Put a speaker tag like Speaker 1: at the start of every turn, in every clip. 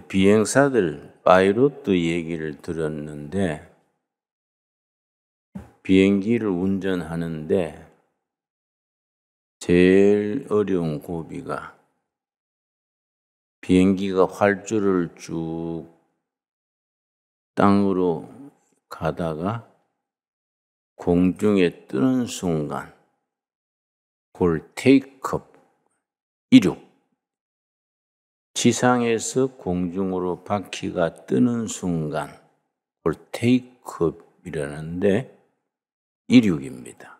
Speaker 1: 비행사들 파이로트 얘기를 들었는데 비행기를 운전하는데 제일 어려운 고비가 비행기가 활주를 쭉 땅으로 가다가 공중에 뜨는 순간 그걸 테이크업, 이륙, 지상에서 공중으로 바퀴가 뜨는 순간 그걸 테이크업이라는데 이륙입니다.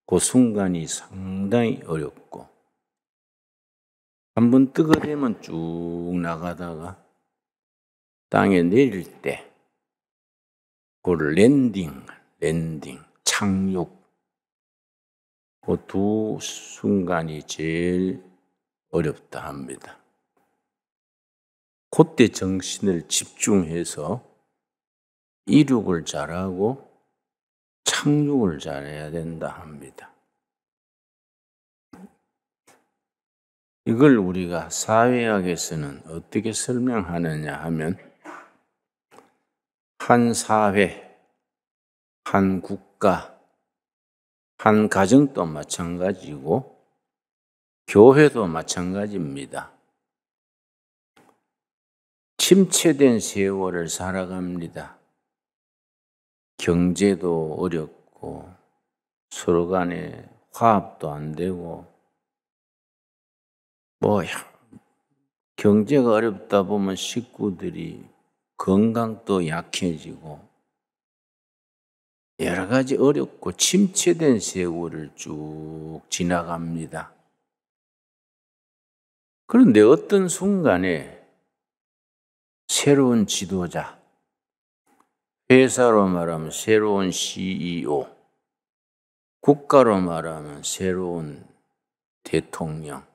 Speaker 1: 그 순간이 상당히 어렵고 한번 뜨게 되면 쭉 나가다가 땅에 내릴 때 그걸 랜딩, 착륙 그 두 순간이 제일 어렵다 합니다. 그때 정신을 집중해서 이륙을 잘하고 착륙을 잘해야 된다 합니다. 이걸 우리가 사회학에서는 어떻게 설명하느냐 하면 한 사회, 한 국가, 한 가정도 마찬가지고 교회도 마찬가지입니다. 침체된 세월을 살아갑니다. 경제도 어렵고 서로 간에 화합도 안 되고 경제가 어렵다 보면 식구들이 건강도 약해지고 여러 가지 어렵고 침체된 세월을 쭉 지나갑니다. 그런데 어떤 순간에 새로운 지도자, 회사로 말하면 새로운 CEO, 국가로 말하면 새로운 대통령,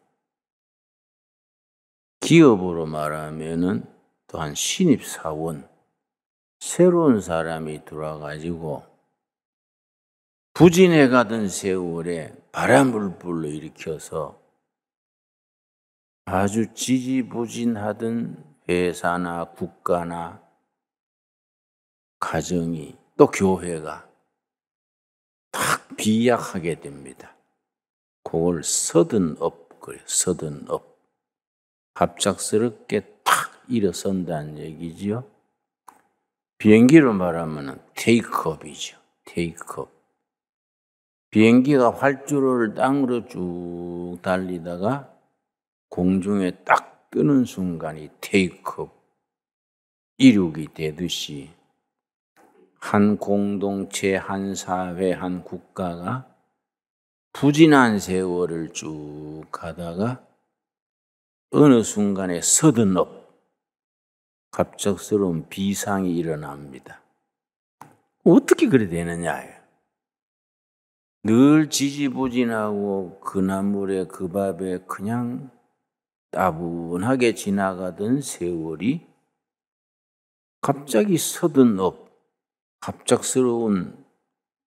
Speaker 1: 기업으로 말하면은 또한 신입사원, 새로운 사람이 들어와가지고 부진해 가던 세월에 바람을 불러일으켜서 아주 지지부진하던 회사나 국가나 가정이 또 교회가 탁 비약하게 됩니다. 그걸 서든업 그래요. 서든업. 갑작스럽게 탁 일어선다는 얘기지요. 비행기로 말하면 테이크업이죠. 테이크업. 비행기가 활주로를 땅으로 쭉 달리다가 공중에 딱 뜨는 순간이 테이크업, 이륙이 되듯이 한 공동체, 한 사회, 한 국가가 부진한 세월을 쭉 가다가 어느 순간에 서든업, 갑작스러운 비상이 일어납니다. 어떻게 그래 되느냐예요. 늘 지지부진하고 그 나물에 그 밥에 그냥 따분하게 지나가던 세월이 갑자기 서든업, 갑작스러운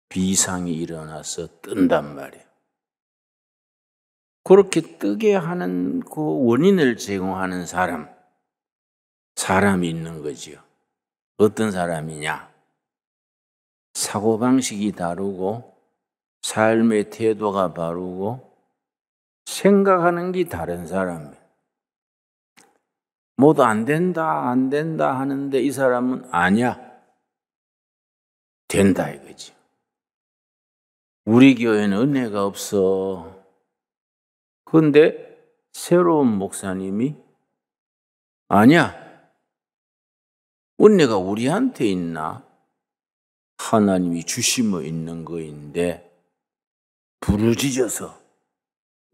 Speaker 1: 비상이 일어나서 뜬단 말이에요. 그렇게 뜨게 하는 그 원인을 제공하는 사람이 있는 거지요. 어떤 사람이냐? 사고방식이 다르고 삶의 태도가 바르고 생각하는 게 다른 사람이에요. 모두 안 된다 하는데 이 사람은 아니야. 된다 이거지. 우리 교회는 은혜가 없어. 그런데 새로운 목사님이 아니야. 은혜가 우리한테 있나? 하나님이 주심어 있는 거인데 부르짖어서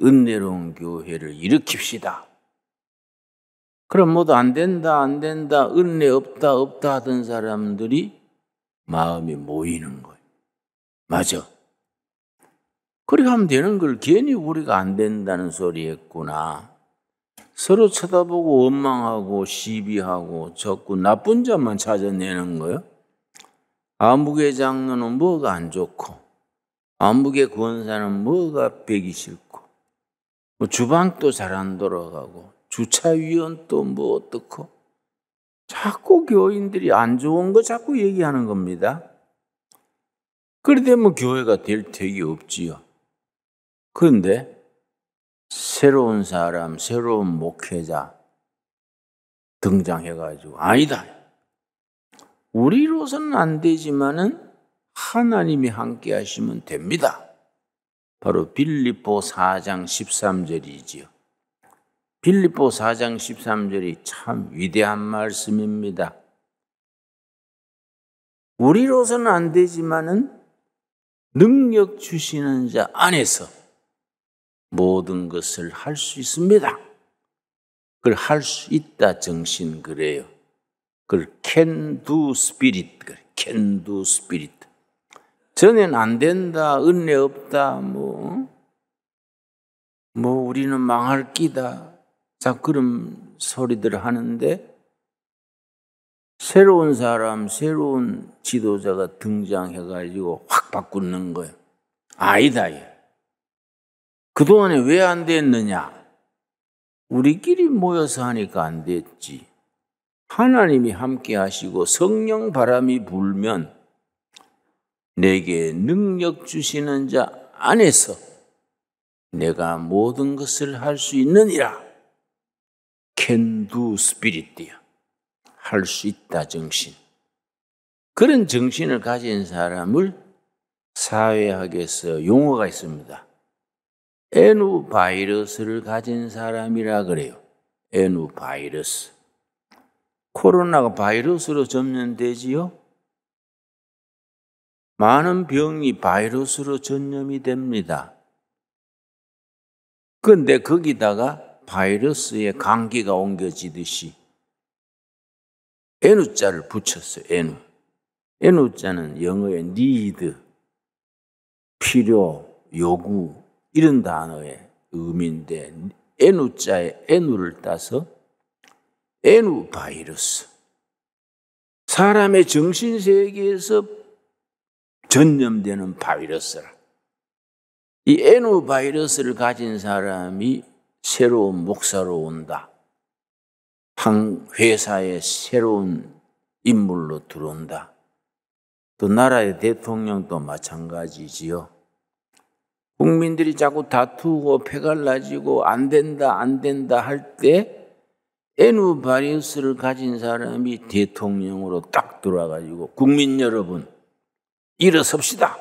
Speaker 1: 은혜로운 교회를 일으킵시다. 그럼 모두 안 된다, 은혜 없다 하던 사람들이 마음이 모이는 거예요. 맞아. 그렇게 하면 되는 걸 괜히 우리가 안 된다는 소리 했구나. 서로 쳐다보고 원망하고 시비하고 자꾸 나쁜 점만 찾아내는 거예요. 아무개 장로는 뭐가 안 좋고 아무개 권사는 뭐가 배기 싫고 주방도 잘 안 돌아가고 주차위원 또 뭐 어떻고 자꾸 교인들이 안 좋은 거 자꾸 얘기하는 겁니다. 그래 되면 교회가 될 턱이 없지요. 그런데 새로운 사람, 새로운 목회자 등장해가지고 아니다. 우리로서는 안 되지만은 하나님이 함께 하시면 됩니다. 바로 빌립보 4장 13절이지요. 빌립보 4장 13절이 참 위대한 말씀입니다. 우리로서는 안 되지만은 능력 주시는 자 안에서 모든 것을 할 수 있습니다. 그걸 할 수 있다 정신 그래요. 그걸 can do spirit, can do spirit. 전에는 안 된다, 은혜 없다, 뭐 우리는 망할 끼다. 자, 그런 소리들을 하는데 새로운 사람, 새로운 지도자가 등장해가지고 확 바꾸는 거예요. 아니다. 그동안에 왜 안 됐느냐? 우리끼리 모여서 하니까 안 됐지. 하나님이 함께 하시고 성령 바람이 불면 내게 능력 주시는 자 안에서 내가 모든 것을 할 수 있느니라. can do spirit이야. 할 수 있다 정신. 그런 정신을 가진 사람을 사회학에서 용어가 있습니다. 에누 바이러스를 가진 사람이라 그래요. 에누 바이러스. 코로나가 바이러스로 전염되지요? 많은 병이 바이러스로 전염이 됩니다. 그런데 거기다가 바이러스의 감기가 옮겨지듯이 N자를 붙였어요. N. N자는 영어의 need, 필요, 요구 이런 단어의 의미인데 N자에 N을 따서 N 바이러스. 사람의 정신세계에서 전염되는 바이러스라. 이 N 바이러스를 가진 사람이 새로운 목사로 온다. 한 회사에 새로운 인물로 들어온다. 또 나라의 대통령도 마찬가지지요. 국민들이 자꾸 다투고 패갈라지고 안 된다 할 때 N 바이러스를 가진 사람이 대통령으로 딱 들어와가지고 국민 여러분 일어섭시다.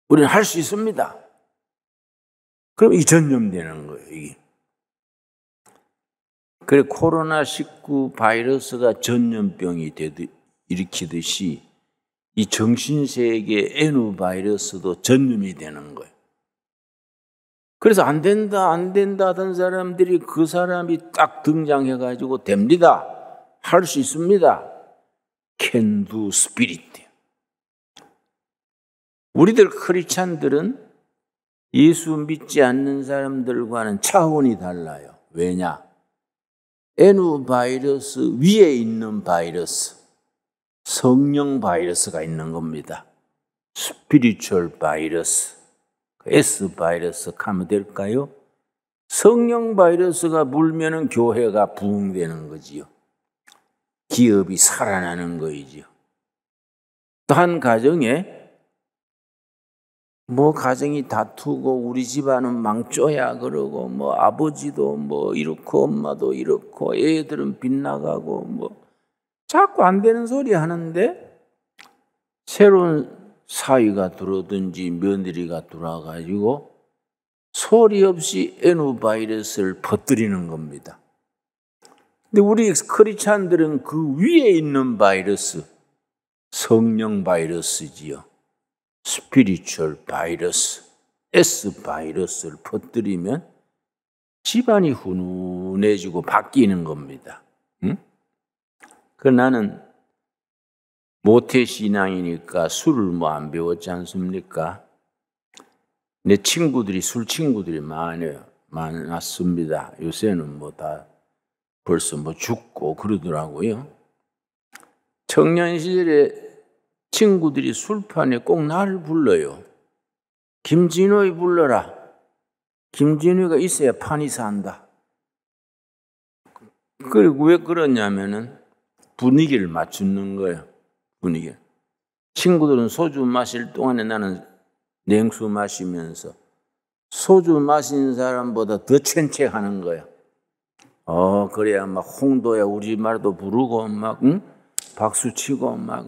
Speaker 1: 우리는 할 수 있습니다. 그럼 이 전염되는 거예요. 이게. 그래 코로나19 바이러스가 전염병이 일으키듯이 이 정신세계 N 바이러스도 전염이 되는 거예요. 그래서 안 된다 하던 사람들이 그 사람이 딱 등장해가지고 됩니다. 할 수 있습니다. can do spirit. 우리들 크리스찬들은 예수 믿지 않는 사람들과는 차원이 달라요. 왜냐? N 바이러스 위에 있는 바이러스, 성령 바이러스가 있는 겁니다. 스피리추얼 바이러스, S 바이러스 하면 될까요? 성령 바이러스가 물면은 교회가 부흥되는 거지요. 기업이 살아나는 거이지요. 또 한 가정에 가정이 다투고 우리 집안은 망조야 그러고 아버지도 이렇고 엄마도 이렇고 애들은 빗나가고 자꾸 안 되는 소리 하는데 새로운 사위가 들어오든지 며느리가 들어와가지고 소리 없이 N 바이러스를 퍼뜨리는 겁니다. 근데 우리 크리스찬들은 그 위에 있는 바이러스, 성령 바이러스지요. 스피리추얼 바이러스, S 바이러스를 퍼뜨리면 집안이 훈훈해지고 바뀌는 겁니다. 응? 나는 모태신앙이니까 술을 안 배웠지 않습니까? 내 친구들이 술 친구들이 많았습니다. 요새는 다 벌써 죽고 그러더라고요. 청년 시절에 친구들이 술판에 꼭 나를 불러요. 김진호이 불러라. 김진호가 있어야 판이 산다. 그리고 왜 그러냐면은 분위기를 맞추는 거예요. 분위기. 친구들은 소주 마실 동안에 나는 냉수 마시면서 소주 마신 사람보다 더 천책하는 거야. 그래야 막 홍도야 우리말도 부르고 막 박수 치고 막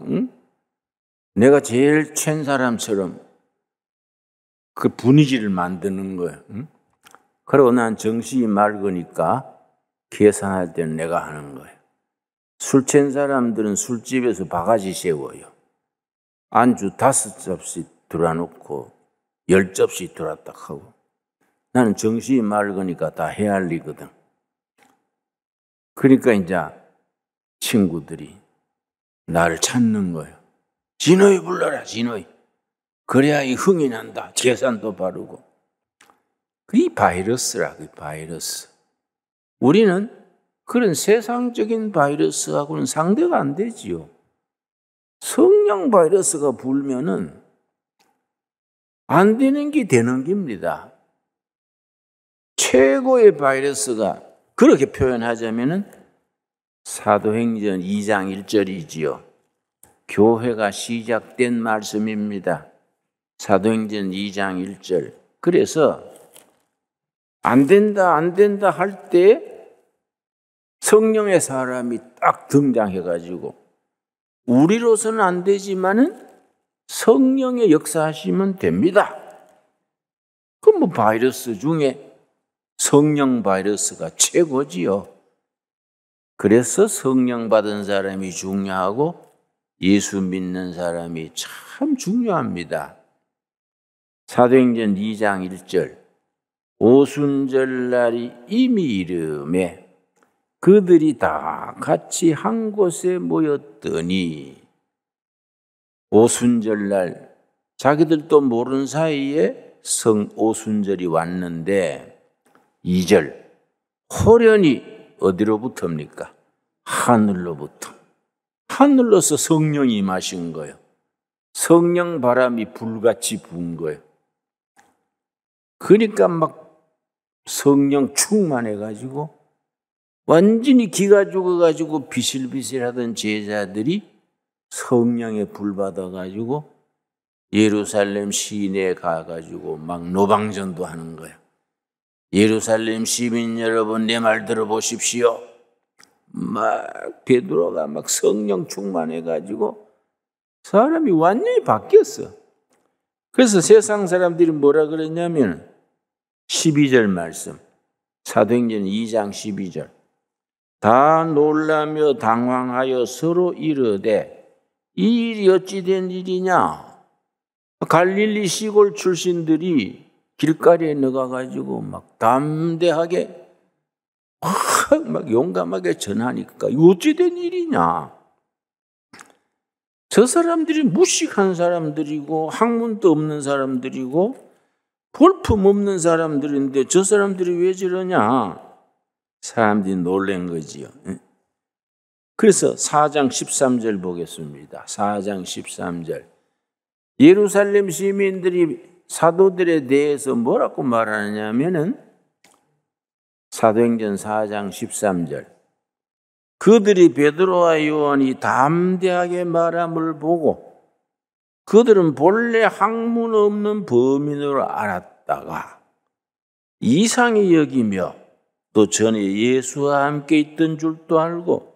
Speaker 1: 내가 제일 챈 사람처럼 그 분위기를 만드는 거야. 그리고 난 정신이 맑으니까 계산할 때는 내가 하는 거예요. 술 취한 사람들은 술집에서 바가지 세워요. 안주 5접시 들어놓고 10접시 들어왔다 하고. 나는 정신이 맑으니까 다 헤아리거든. 그러니까 이제 친구들이 나를 찾는 거예요. 진호이 불러라, 진호이. 그래야 이 흥이 난다. 계산도 바르고. 그게 바이러스라, 그 바이러스. 우리는 그런 세상적인 바이러스하고는 상대가 안 되지요. 성령 바이러스가 불면은 안 되는 게 되는 겁니다. 최고의 바이러스가 그렇게 표현하자면은 사도행전 2장 1절이지요. 교회가 시작된 말씀입니다. 사도행전 2장 1절. 그래서 안 된다 할 때 성령의 사람이 딱 등장해가지고 우리로서는 안 되지만은 성령의 역사하시면 됩니다. 그 뭐 바이러스 중에 성령 바이러스가 최고지요. 그래서 성령 받은 사람이 중요하고 예수 믿는 사람이 참 중요합니다. 사도행전 2장 1절. 오순절날이 이미 이르매 그들이 다 같이 한 곳에 모였더니 오순절날 자기들도 모르는 사이에 오순절이 왔는데 2절 호련히 어디로부터입니까? 하늘로부터. 하늘로서 성령이 임하신 거예요. 성령 바람이 불같이 부은 거예요. 그러니까 막 성령 충만해가지고 완전히 기가 죽어가지고 비실비실하던 제자들이 성령에 불 받아가지고 예루살렘 시내에 가가지고 막 노방전도 하는 거예요. 예루살렘 시민 여러분 내 말 들어보십시오. 막 베드로가 막 성령 충만해가지고 사람이 완전히 바뀌었어. 그래서 세상 사람들이 뭐라 그랬냐면 12절 말씀 사도행전 2장 12절 다 놀라며 당황하여 서로 이르되 이 일이 어찌 된 일이냐. 갈릴리 시골 출신들이 길가리에 나가가지고 막 담대하게 막 용감하게 전하니까 어찌 된 일이냐. 저 사람들이 무식한 사람들이고 학문도 없는 사람들이고 볼품 없는 사람들인데 저 사람들이 왜 저러냐. 사람들이 놀란 거지요. 그래서 4장 13절 보겠습니다. 4장 13절. 예루살렘 시민들이 사도들에 대해서 뭐라고 말하느냐면은 사도행전 4장 13절. 그들이 베드로와 요한이 담대하게 말함을 보고 그들은 본래 학문 없는 범인으로 알았다가 이상히 여기며 또 전에 예수와 함께 있던 줄도 알고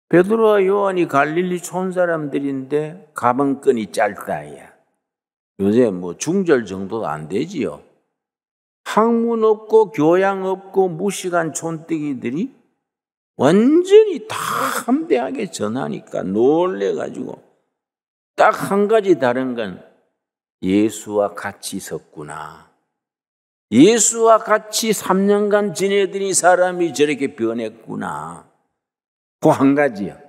Speaker 1: 베드로와 요한이 갈릴리 촌 사람들인데 가방끈이 짧다야. 요새 뭐 중절 정도도 안 되지요. 학문 없고 교양 없고 무식한 촌뜨기들이 완전히 다 담대하게 전하니까 놀래가지고 딱 한 가지 다른 건 예수와 같이 있었구나. 예수와 같이 3년간 지내더니 사람이 저렇게 변했구나. 그 한 가지야.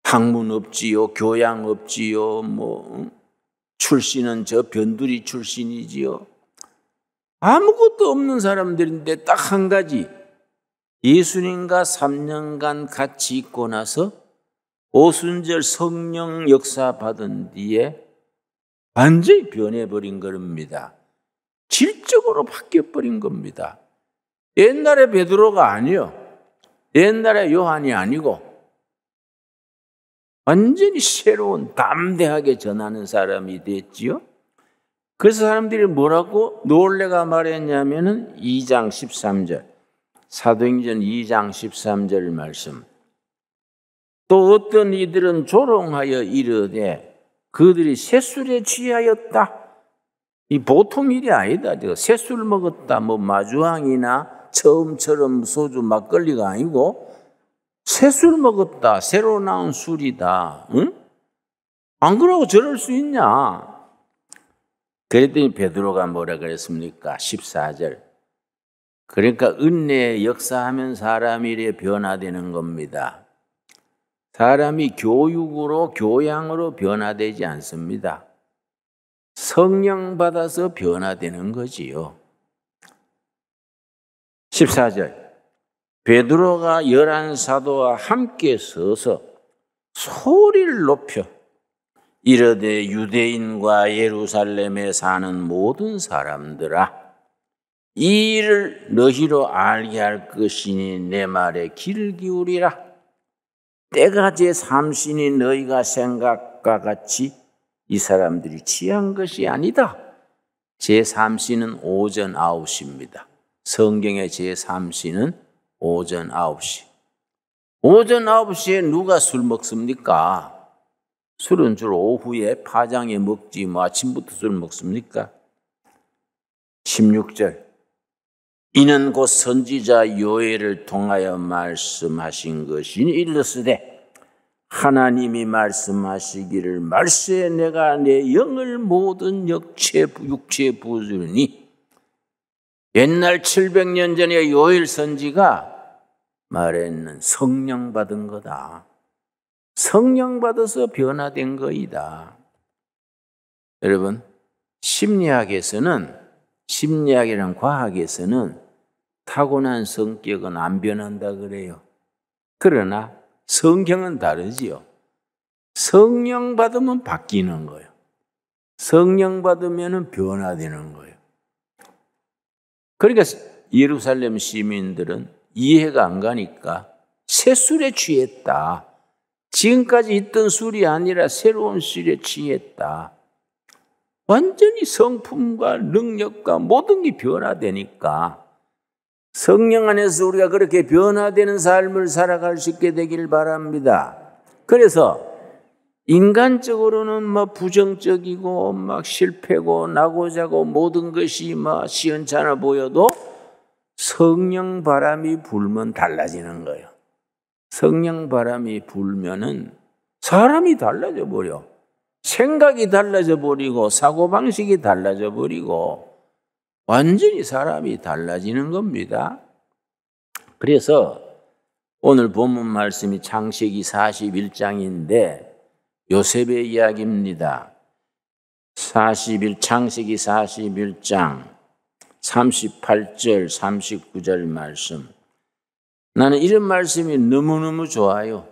Speaker 1: 학문 없지요, 교양 없지요, 출신은 저 변두리 출신이지요. 아무것도 없는 사람들인데 딱 한 가지. 예수님과 3년간 같이 있고 나서 오순절 성령 역사 받은 뒤에 완전히 변해버린 겁니다. 질적으로 바뀌어버린 겁니다. 옛날에 베드로가 아니요. 옛날의 요한이 아니고 완전히 새로운 담대하게 전하는 사람이 됐지요. 그래서 사람들이 뭐라고 놀래가 말했냐면은 2장 13절 사도행전 2장 13절 말씀. 또 어떤 이들은 조롱하여 이르되 그들이 셋술에 취하였다. 이 보통 일이 아니다. 셋술 먹었다. 뭐 마주왕이나 처음처럼 소주 막걸리가 아니고 셋술 먹었다. 새로 나온 술이다. 응? 안 그러고 저럴 수 있냐? 그랬더니 베드로가 뭐라 그랬습니까? 14절. 그러니까 은혜의 역사하면 사람이 이래 변화되는 겁니다. 사람이 교육으로 교양으로 변화되지 않습니다. 성령 받아서 변화되는 거지요. 14절. 베드로가 11사도와 함께 서서 소리를 높여 이르되 유대인과 예루살렘에 사는 모든 사람들아 이 일을 너희로 알게 할 것이니 내 말에 귀를 기울이라. 때가 제3신이 너희가 생각과 같이 이 사람들이 취한 것이 아니다. 제3신은 오전 9시입니다. 성경의 제3신은 오전 9시. 오전 9시에 누가 술 먹습니까? 술은 주로 오후에 파장에 먹지 뭐 아침부터 술 먹습니까? 16절. 이는 곧 선지자 요엘을 통하여 말씀하신 것이니 일렀으되 하나님이 말씀하시기를 말세에 내가 내 영을 모든 육체에 부으리니 옛날 700년 전에 요엘 선지가 말했는 성령 받은 거다. 성령 받아서 변화된 거이다. 여러분, 심리학이란 과학에서는 타고난 성격은 안 변한다 그래요. 그러나 성경은 다르지요. 성령 받으면 바뀌는 거예요. 성령 받으면 변화되는 거예요. 그러니까 예루살렘 시민들은 이해가 안 가니까 새 술에 취했다. 지금까지 있던 술이 아니라 새로운 술에 취했다. 완전히 성품과 능력과 모든 게 변화되니까 성령 안에서 우리가 그렇게 변화되는 삶을 살아갈 수 있게 되길 바랍니다. 그래서 인간적으로는 막 부정적이고 막 실패고 나고 자고 모든 것이 막 시원찮아 보여도 성령 바람이 불면 달라지는 거예요. 성령 바람이 불면은 사람이 달라져 버려. 생각이 달라져 버리고 사고방식이 달라져 버리고 완전히 사람이 달라지는 겁니다. 그래서 오늘 본문 말씀이 창세기 41장인데 요셉의 이야기입니다. 창세기 41장 38절 39절 말씀. 나는 이런 말씀이 너무너무 좋아요.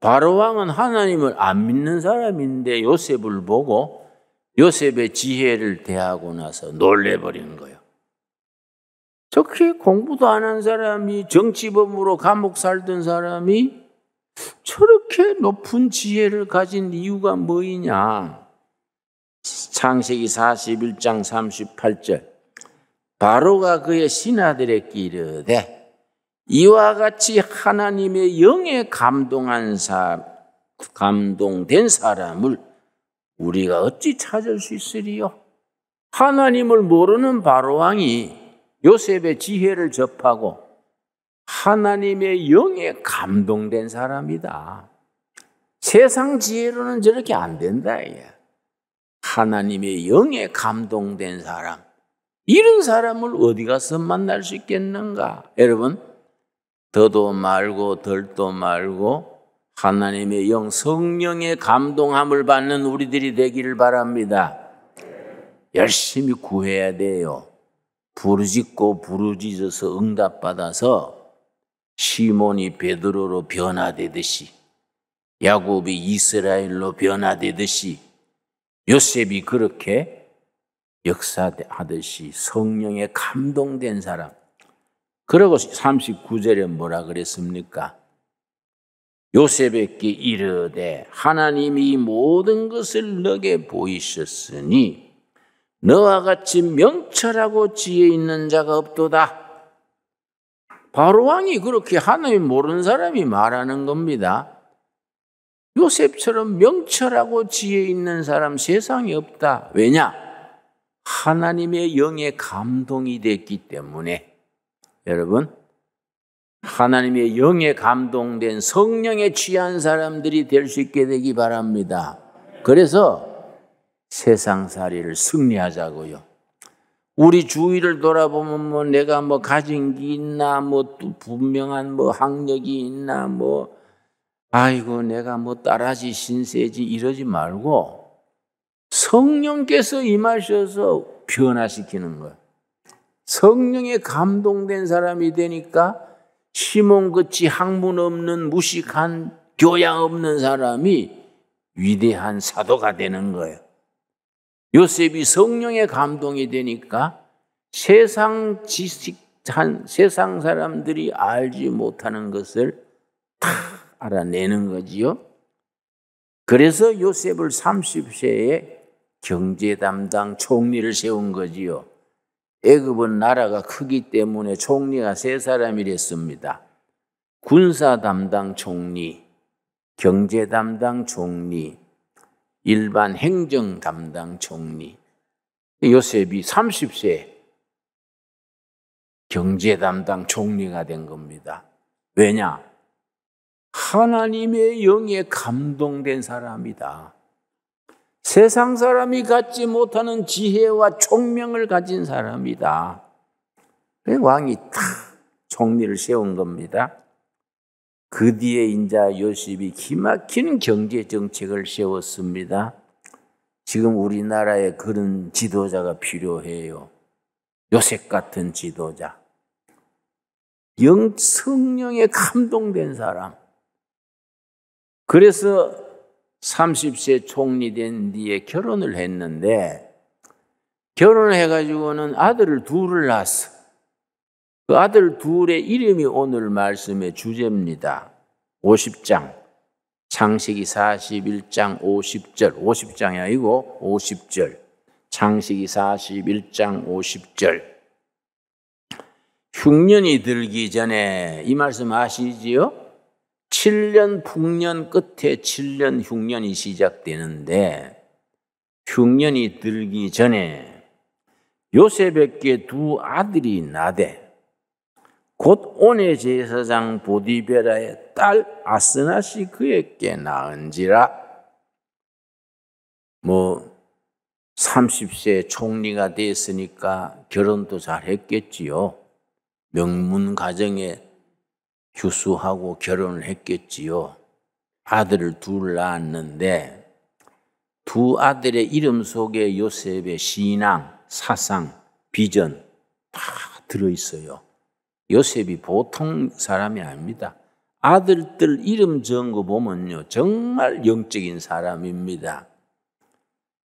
Speaker 1: 바로왕은 하나님을 안 믿는 사람인데 요셉을 보고 요셉의 지혜를 대하고 나서 놀래버리는 거예요. 저렇게 공부도 안 한 사람이 정치범으로 감옥 살던 사람이 저렇게 높은 지혜를 가진 이유가 뭐이냐. 창세기 41장 38절. 바로가 그의 신하들에게 이르되 이와 같이 하나님의 영에 감동된 사람을 우리가 어찌 찾을 수 있으리요? 하나님을 모르는 바로왕이 요셉의 지혜를 접하고 하나님의 영에 감동된 사람이다. 세상 지혜로는 저렇게 안 된다. 하나님의 영에 감동된 사람. 이런 사람을 어디 가서 만날 수 있겠는가? 여러분, 더도 말고 덜도 말고 하나님의 영 성령의 감동함을 받는 우리들이 되기를 바랍니다. 열심히 구해야 돼요. 부르짖고 부르짖어서 응답받아서 시몬이 베드로로 변화되듯이 야곱이 이스라엘로 변화되듯이 요셉이 그렇게 역사하듯이 성령에 감동된 사람, 그러고 39절에 뭐라 그랬습니까? 요셉에게 이르되 하나님이 모든 것을 너게 보이셨으니 너와 같이 명철하고 지혜 있는 자가 없도다. 바로 왕이 그렇게 하나님 모르는 사람이 말하는 겁니다. 요셉처럼 명철하고 지혜 있는 사람 세상에 없다. 왜냐? 하나님의 영에 감동이 됐기 때문에. 여러분, 하나님의 영에 감동된 성령에 취한 사람들이 될 수 있게 되기 바랍니다. 그래서 세상살이를 승리하자고요. 우리 주위를 돌아보면 뭐 내가 뭐 가진 게 있나, 뭐 분명한 뭐 학력이 있나, 뭐 아이고 내가 뭐 딸아지 신세지 이러지 말고 성령께서 임하셔서 변화시키는 거예요. 성령에 감동된 사람이 되니까 시몬같이 학문 없는 무식한 교양 없는 사람이 위대한 사도가 되는 거예요. 요셉이 성령에 감동이 되니까 세상 지식한 세상 사람들이 알지 못하는 것을 다 알아내는 거지요. 그래서 요셉을 30세에 경제 담당 총리를 세운 거지요. 애굽은 나라가 크기 때문에 총리가 3사람이랬습니다. 군사 담당 총리, 경제 담당 총리, 일반 행정 담당 총리. 요셉이 30세 경제 담당 총리가 된 겁니다. 왜냐? 하나님의 영에 감동된 사람이다. 세상 사람이 갖지 못하는 지혜와 총명을 가진 사람이다. 왕이 탁 총리를 세운 겁니다. 그 뒤에 인자 요셉이 기막히는 경제 정책을 세웠습니다. 지금 우리나라에 그런 지도자가 필요해요. 요셉 같은 지도자. 성령에 감동된 사람. 그래서 30세 총리 된 뒤에 결혼을 했는데 결혼을 해가지고는 아들을 둘을 낳았어. 그 아들 둘의 이름이 오늘 말씀의 주제입니다. 50장, 창세기 41장 50절, 50장이 아니고 50절, 창세기 41장 50절. 흉년이 들기 전에 이 말씀 아시지요? 7년 풍년 끝에 7년 흉년이 시작되는데 흉년이 들기 전에 요셉에게 2 아들이 나되 곧 온의 제사장 보디베라의 딸 아스낫이 그에게 낳은지라. 30세 총리가 됐으니까 결혼도 잘 했겠지요. 명문 가정에 휴수하고 결혼을 했겠지요. 아들을 둘 낳았는데 2 아들의 이름 속에 요셉의 신앙, 사상, 비전 다 들어있어요. 요셉이 보통 사람이 아닙니다. 아들들 이름 적은 거 보면요, 정말 영적인 사람입니다.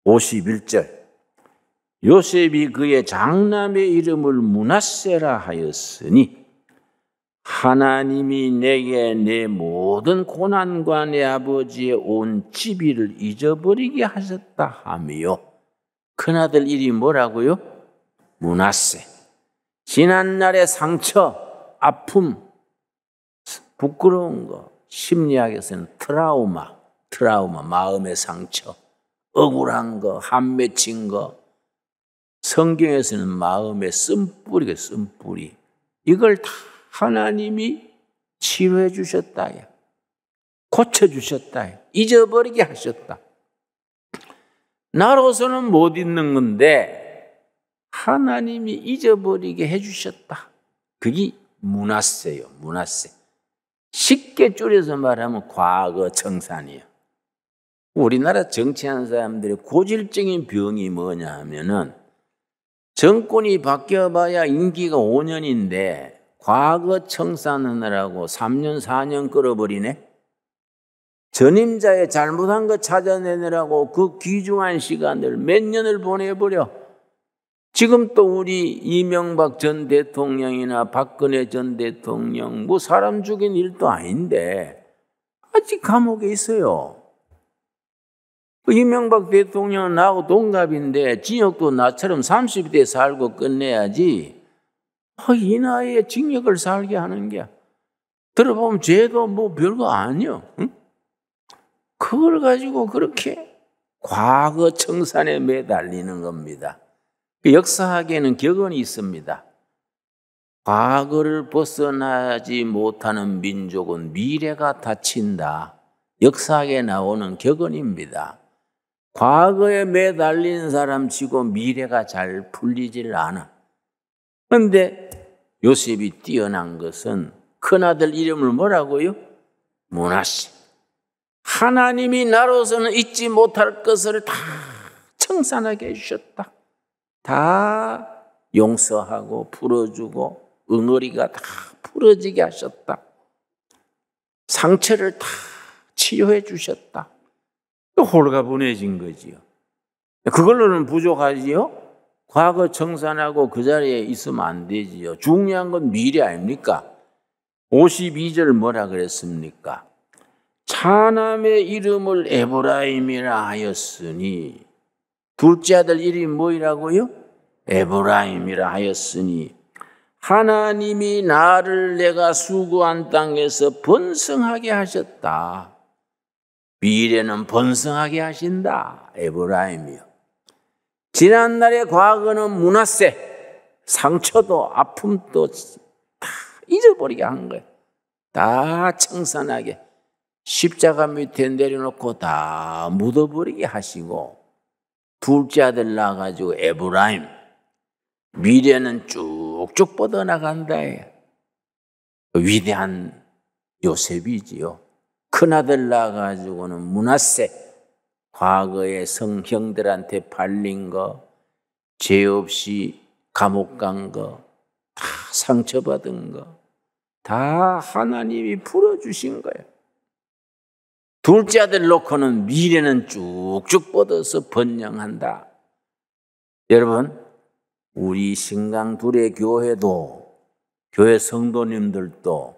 Speaker 1: 51절. 요셉이 그의 장남의 이름을 므낫세라 하였으니 하나님이 내게 내 모든 고난과 내 아버지의 온 집의를 잊어버리게 하셨다 하며. 큰아들 이름이 뭐라고요? 므낫세. 지난날의 상처, 아픔, 부끄러운 거, 심리학에서는 트라우마, 마음의 상처, 억울한 거, 한 맺힌 거, 성경에서는 마음의 쓴뿌리가 쓴뿌리. 이걸 다 하나님이 치료해 주셨다. 고쳐주셨다. 잊어버리게 하셨다. 나로서는 못 잊는 건데 하나님이 잊어버리게 해주셨다. 그게 므낫세요. 므낫세. 쉽게 줄여서 말하면 과거 청산이에요. 우리나라 정치하는 사람들의 고질적인 병이 뭐냐 하면은 정권이 바뀌어봐야 임기가 5년인데 과거 청산하느라고 3년, 4년 끌어버리네. 전임자의 잘못한 거 찾아내느라고 그 귀중한 시간을 몇 년을 보내버려. 지금 또 우리 이명박 전 대통령이나 박근혜 전 대통령 뭐 사람 죽인 일도 아닌데 아직 감옥에 있어요. 이명박 대통령은 나하고 동갑인데 징역도 나처럼 30대 살고 끝내야지 이 나이에 징역을 살게 하는 게 들어보면 죄도 뭐 별거 아니요. 응? 그걸 가지고 그렇게 과거 청산에 매달리는 겁니다. 역사학에는 격언이 있습니다. 과거를 벗어나지 못하는 민족은 미래가 닫힌다. 역사학에 나오는 격언입니다. 과거에 매달린 사람 치고 미래가 잘 풀리질 않아. 그런데 요셉이 뛰어난 것은 큰아들 이름을 뭐라고요? 므낫세. 하나님이 나로서는 잊지 못할 것을 다 청산하게 해주셨다. 다 용서하고 풀어주고 응어리가 다 풀어지게 하셨다. 상처를 다 치료해 주셨다. 홀가분해진 거지요. 그걸로는 부족하지요. 과거 청산하고 그 자리에 있으면 안 되지요. 중요한 건 미래 아닙니까? 52절 뭐라 그랬습니까? 차남의 이름을 에브라임이라 하였으니 둘째 아들 이름이 뭐이라고요? 에브라임이라 하였으니 하나님이 나를 내가 수고한 땅에서 번성하게 하셨다. 미래는 번성하게 하신다. 에브라임이요. 지난날의 과거는 므낫세. 상처도 아픔도 다 잊어버리게 한 거예요. 다 청산하게. 십자가 밑에 내려놓고 다 묻어버리게 하시고 둘째 아들 낳아가지고 에브라임. 미래는 쭉쭉 뻗어나간다. 위대한 요셉이지요. 큰아들 낳아가지고는 므낫세. 과거에 성형들한테 팔린 거, 죄 없이 감옥 간 거, 다 상처받은 거, 다 하나님이 풀어주신 거예요. 둘째 아들 놓고는 미래는 쭉쭉 뻗어서 번영한다. 여러분, 우리 신강둘의 교회도, 교회 성도님들도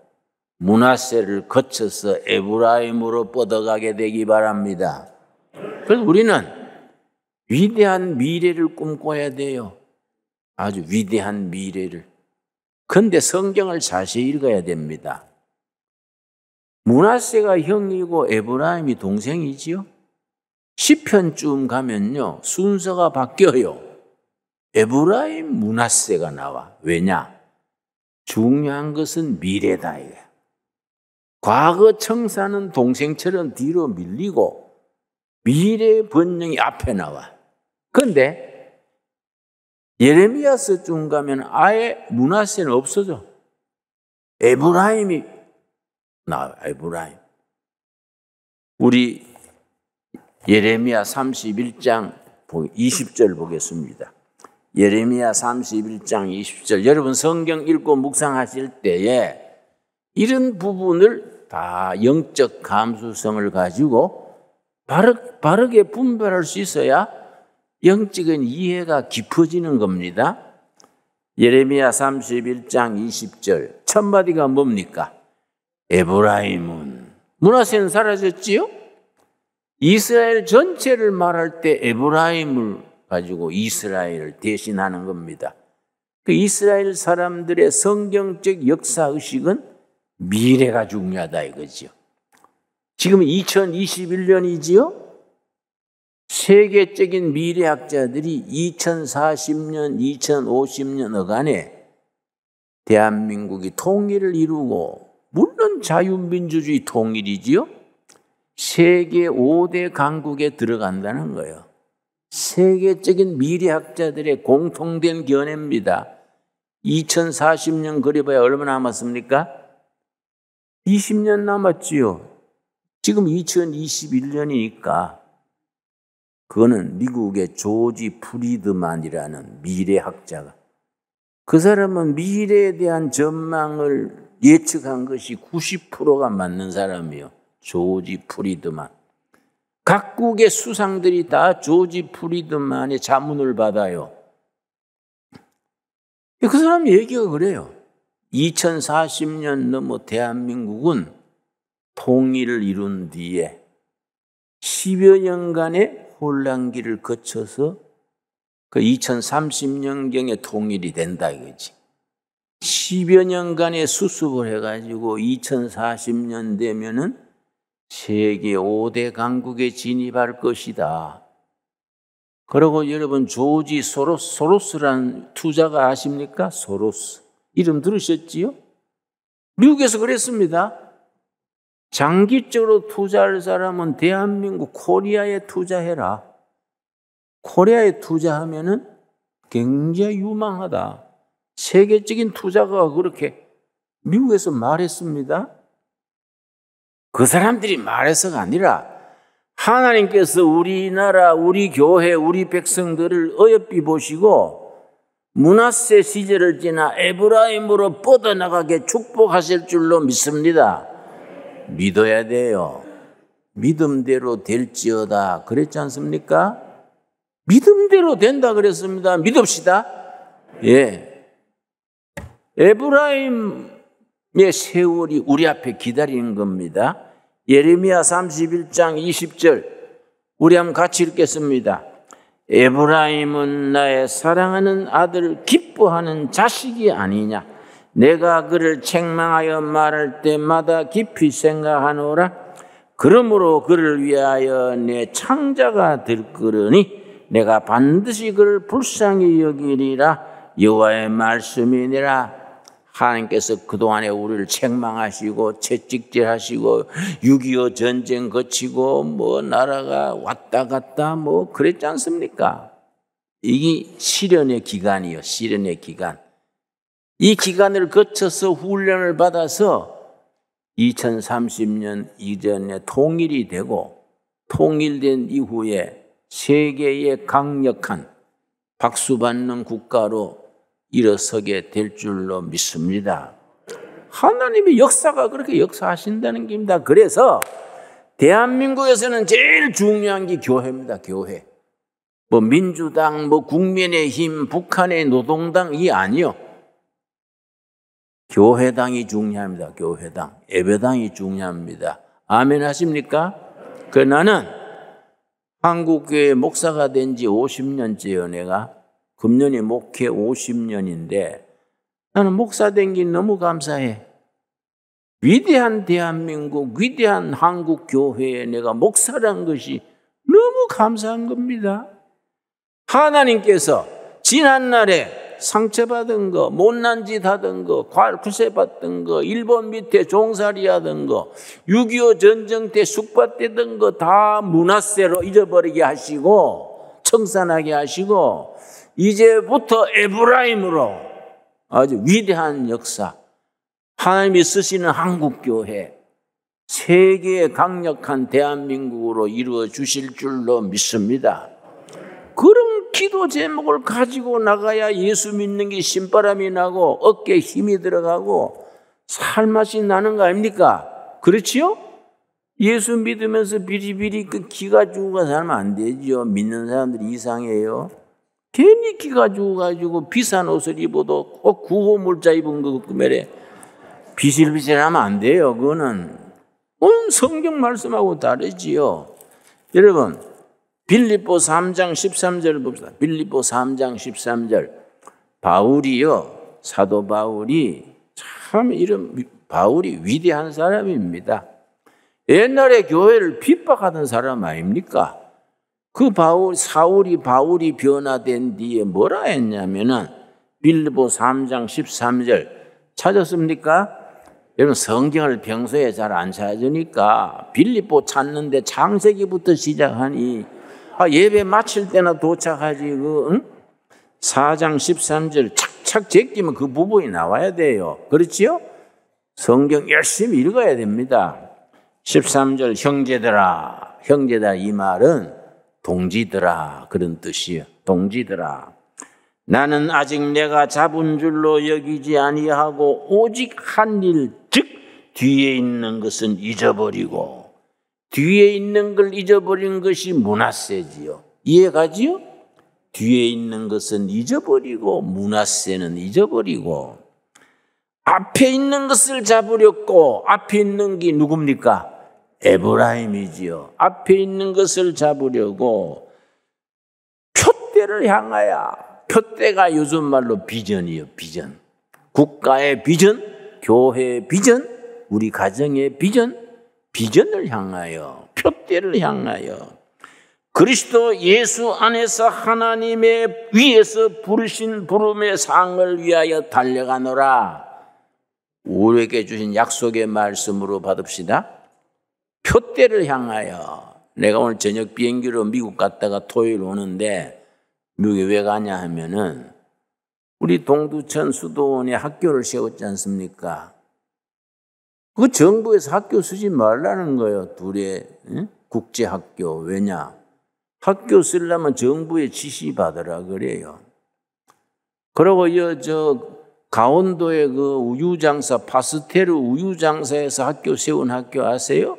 Speaker 1: 므낫세를 거쳐서 에브라임으로 뻗어가게 되기 바랍니다. 그래서 우리는 위대한 미래를 꿈꿔야 돼요. 아주 위대한 미래를. 그런데 성경을 자세히 읽어야 됩니다. 므낫세가 형이고 에브라임이 동생이지요. 시편쯤 가면요 순서가 바뀌어요. 에브라임, 므낫세가 나와. 왜냐? 중요한 것은 미래다 이거야. 과거 청산은 동생처럼 뒤로 밀리고 미래의 번영이 앞에 나와. 그런데 예레미야서쯤 가면 아예 므낫세는 없어져. 에브라임이 나와요. 에브라임. 우리 예레미야 31장 20절 보겠습니다. 예레미야 31장 20절. 여러분 성경 읽고 묵상하실 때에 이런 부분을 다 영적 감수성을 가지고 바르게 분별할 수 있어야 영적인 이해가 깊어지는 겁니다. 예레미야 31장 20절 첫 마디가 뭡니까? 에브라임은 므낫세는 사라졌지요? 이스라엘 전체를 말할 때 에브라임을 가지고 이스라엘을 대신하는 겁니다. 그 이스라엘 사람들의 성경적 역사의식은 미래가 중요하다 이거지요. 지금 2021년이지요? 세계적인 미래학자들이 2040년, 2050년 어간에 대한민국이 통일을 이루고 물론 자유민주주의 통일이지요? 세계 5대 강국에 들어간다는 거예요. 세계적인 미래학자들의 공통된 견해입니다. 2040년 그려봐야 얼마나 남았습니까? 20년 남았지요. 지금 2021년이니까 그거는 미국의 조지 프리드만이라는 미래학자가 그 사람은 미래에 대한 전망을 예측한 것이 90%가 맞는 사람이에요. 조지 프리드만. 각국의 수상들이 다 조지 프리드만의 자문을 받아요. 그 사람 얘기가 그래요. 2040년 넘어 대한민국은 통일을 이룬 뒤에 10여 년간의 혼란기를 거쳐서 그 2030년경에 통일이 된다 이거지. 10여 년간의 수습을 해가지고 2040년 되면은 세계 5대 강국에 진입할 것이다. 그리고 여러분 조지 소로스라는 투자가 아십니까? 소로스. 이름 들으셨지요? 미국에서 그랬습니다. 장기적으로 투자할 사람은 대한민국 코리아에 투자해라. 코리아에 투자하면은 굉장히 유망하다. 세계적인 투자가 그렇게 미국에서 말했습니다. 그 사람들이 말해서가 아니라 하나님께서 우리나라, 우리 교회, 우리 백성들을 어여삐 보시고 므낫세 시절을 지나 에브라임으로 뻗어나가게 축복하실 줄로 믿습니다. 믿어야 돼요. 믿음대로 될지어다 그랬지 않습니까? 믿음대로 된다 그랬습니다. 믿읍시다. 예. 에브라임의 세월이 우리 앞에 기다리는 겁니다. 예레미야 31장 20절 우리 한번 같이 읽겠습니다. 에브라임은 나의 사랑하는 아들 기뻐하는 자식이 아니냐. 내가 그를 책망하여 말할 때마다 깊이 생각하노라. 그러므로 그를 위하여 내 창자가 들끓으니 내가 반드시 그를 불쌍히 여기리라. 여호와의 말씀이니라. 하나님께서 그동안에 우리를 책망하시고 채찍질하시고 6.25 전쟁 거치고 뭐 나라가 왔다 갔다 뭐 그랬지 않습니까? 이게 시련의 기간이요. 시련의 기간. 이 기간을 거쳐서 훈련을 받아서 2030년 이전에 통일이 되고 통일된 이후에 세계의 강력한 박수받는 국가로 일어서게 될 줄로 믿습니다. 하나님의 역사가 그렇게 역사하신다는 겁니다. 그래서 대한민국에서는 제일 중요한 게 교회입니다. 교회. 뭐 민주당, 뭐 국민의힘, 북한의 노동당 이 아니요. 교회당이 중요합니다. 교회당. 예배당이 중요합니다. 아멘 하십니까? 나는 한국교회 목사가 된 지 50년째요. 내가. 금년이 목회 50년인데 나는 목사 된 게 너무 감사해. 위대한 대한민국, 위대한 한국교회에 내가 목사란 것이 너무 감사한 겁니다. 하나님께서 지난날에 상처받은 거, 못난 짓 하던 거, 괄구세 받던 거, 일본 밑에 종살이 하던 거, 6.25 전쟁 때 숙박되던 거 다 므낫세로 잊어버리게 하시고 청산하게 하시고 이제부터 에브라임으로 아주 위대한 역사, 하나님이 쓰시는 한국교회, 세계의 강력한 대한민국으로 이루어 주실 줄로 믿습니다. 그런 기도 제목을 가지고 나가야 예수 믿는 게 신바람이 나고 어깨에 힘이 들어가고 살맛이 나는 거 아닙니까? 그렇지요? 예수 믿으면서 비리비리 기가 죽어가 살면 안 되죠. 믿는 사람들이 이상해요. 괜히 기가 죽어가지고 비싼 옷을 입어도 꼭 구호물자 입은 거 말에 비실비실하면 안 돼요. 그거는 성경 말씀하고 다르지요. 여러분 빌립보 3장 13절을 봅시다. 빌립보 3장 13절. 바울이요. 사도 바울이 참 이런 바울이 위대한 사람입니다. 옛날에 교회를 핍박하던 사람 아닙니까? 그 사울이 바울이 변화된 뒤에 뭐라 했냐면은 빌립보 3장 13절 찾았습니까? 여러분 성경을 평소에 잘 안 찾으니까 빌립보 찾는데 창세기부터 시작하니 예배 마칠 때나 도착하지 4장 13절 착착 제끼면 그 부분이 나와야 돼요. 그렇지요? 성경 열심히 읽어야 됩니다. 13절 형제들아 이 말은 동지들아 그런 뜻이에요. 동지들아 나는 아직 내가 잡은 줄로 여기지 아니하고 오직 한 일 즉 뒤에 있는 것은 잊어버리고 뒤에 있는 걸 잊어버린 것이 므낫세지요. 이해가지요? 뒤에 있는 것은 잊어버리고 므낫세는 잊어버리고 앞에 있는 것을 잡으렸고 앞에 있는 게 누굽니까? 에브라임이지요. 앞에 있는 것을 잡으려고 표대를 향하여 표대가 요즘 말로 비전이요. 비전. 국가의 비전, 교회의 비전, 우리 가정의 비전, 비전을 향하여 표대를 향하여 그리스도 예수 안에서 하나님의 위에서 부르신 부름의 상을 위하여 달려가노라. 우리에게 주신 약속의 말씀으로 받읍시다. 표대를 향하여. 내가 오늘 저녁 비행기로 미국 갔다가 토요일 오는데 미국에 왜 가냐 하면은 우리 동두천 수도원에 학교를 세웠지 않습니까? 그 정부에서 학교 쓰지 말라는 거예요. 둘의 국제학교. 왜냐? 학교 쓰려면 정부의 지시 받으라 그래요. 그리고 강원도의 그 우유장사, 파스테르 우유장사에서 학교 세운 학교 아세요?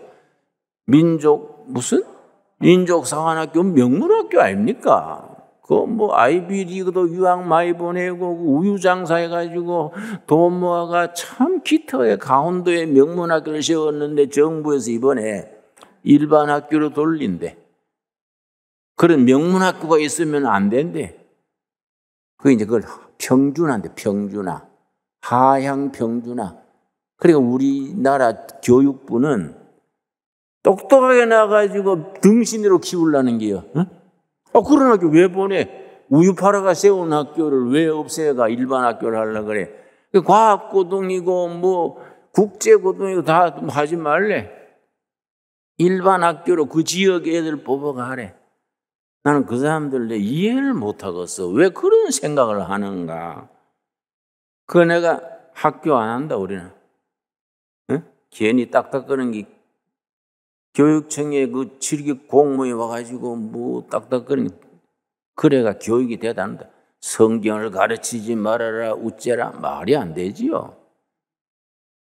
Speaker 1: 민족상한학교 명문학교 아닙니까? 아이비리그도 유학 많이 보내고 우유장사 해가지고 돈 모아가 참 기특하게 강원도에 명문학교를 세웠는데 정부에서 이번에 일반 학교로 돌린대. 그런 명문학교가 있으면 안 된대. 그걸 평준화인데, 평준화. 하향 평준화. 그러니까 우리나라 교육부는 똑똑하게 나가지고 등신으로 키우려는 게요. 그런 학교 왜 보내? 우유 팔아가 세운 학교를 왜 없애가 일반 학교를 하려고 그래? 과학고등이고 국제고등이고 다 하지 말래. 일반 학교로 그 지역 애들 뽑아가 하래. 나는 그 사람들 이해를 못하겠어. 왜 그런 생각을 하는가? 내가 학교 안 한다, 우리는. 괜히 딱딱거리는 게 교육청에 그 실기 공무원이 와가지고 딱딱거리는 그래가 교육이 대단하다. 성경을 가르치지 말아라, 우째라. 말이 안 되지요.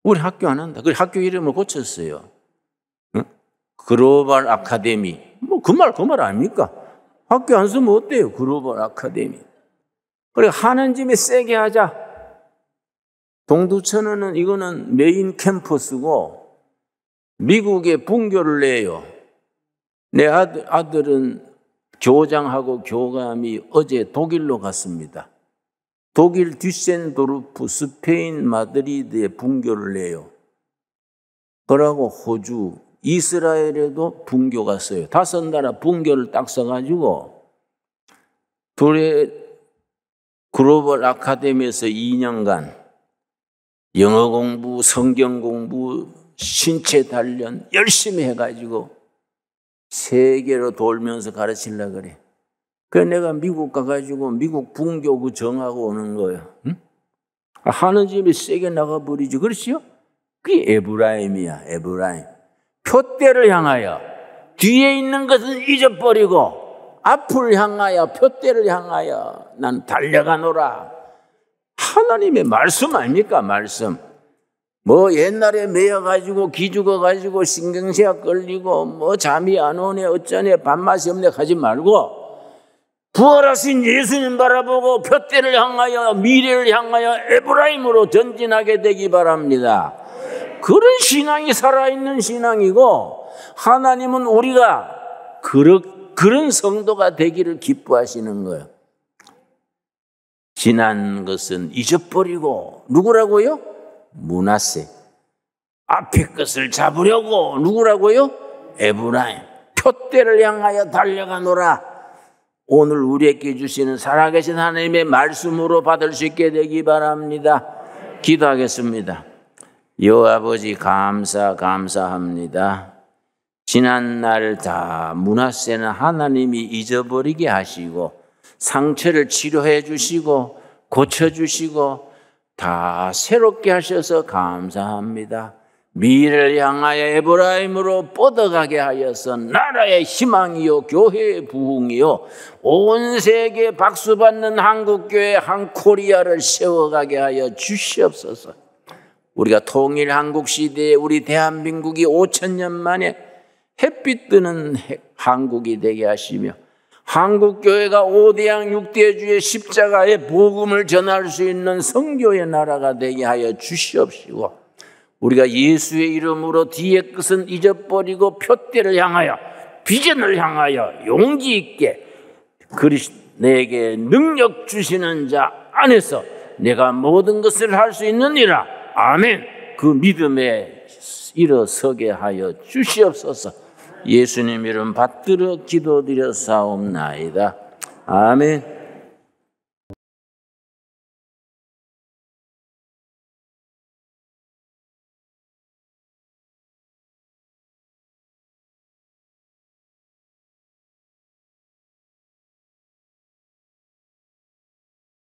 Speaker 1: 우리 학교 안 한다. 그래 학교 이름을 고쳤어요. 글로벌 아카데미. 그 말 아닙니까? 학교 안 쓰면 어때요? 글로벌 아카데미. 그래 하는 짐에 세게 하자. 동두천은 이거는 메인 캠퍼스고 미국에 분교를 내요. 내 아들은 교장하고 교감이 어제 독일로 갔습니다. 독일 듀센도르프, 스페인 마드리드에 분교를 내요. 그러고 호주, 이스라엘에도 분교 갔어요. 5나라 분교를 딱 써가지고 둘의 글로벌 아카데미에서 2년간 영어 공부, 성경 공부, 신체 단련 열심히 해가지고 세계로 돌면서 가르치려고 그래. 그래서 내가 미국 가가지고 미국 분교 그 정하고 오는 거예요. 하는 집에 세게 나가버리지. 그렇지요? 그게 에브라임이야, 에브라임. 표대를 향하여 뒤에 있는 것은 잊어버리고 앞을 향하여 표대를 향하여 난 달려가노라. 하나님의 말씀 아닙니까? 말씀. 옛날에 매여가지고 기죽어가지고 신경쇠약 걸리고 잠이 안 오네 어쩌네 밥맛이 없네 하지 말고 부활하신 예수님 바라보고 표대를 향하여 미래를 향하여 에브라임으로 전진하게 되기 바랍니다. 그런 신앙이 살아있는 신앙이고 하나님은 우리가 그런 성도가 되기를 기뻐하시는 거예요. 지난 것은 잊어버리고 누구라고요? 므낫세. 앞에 것을 잡으려고 누구라고요? 에브라임. 표대를 향하여 달려가노라. 오늘 우리에게 주시는 살아계신 하나님의 말씀으로 받을 수 있게 되기 바랍니다. 기도하겠습니다. 여호와 아버지 감사합니다. 지난날 다 므낫세는 하나님이 잊어버리게 하시고 상처를 치료해 주시고 고쳐주시고 다 새롭게 하셔서 감사합니다. 미래를 향하여 에브라임으로 뻗어가게 하여서 나라의 희망이요 교회의 부흥이요 온 세계 박수받는 한국교회 한 코리아를 세워가게 하여 주시옵소서. 우리가 통일 한국 시대에 우리 대한민국이 5,000년 만에 햇빛 뜨는 한국이 되게 하시며 한국교회가 5대양 6대주의 십자가의 복음을 전할 수 있는 성교의 나라가 되게 하여 주시옵시고, 우리가 예수의 이름으로 뒤의 것은 잊어버리고 표대를 향하여, 비전을 향하여 용기 있게 내게 능력 주시는 자 안에서 내가 모든 것을 할 수 있느니라. 아멘. 그 믿음에 일어서게 하여 주시옵소서. 예수님 이름 받들어 기도드려 사옵나이다. 아멘.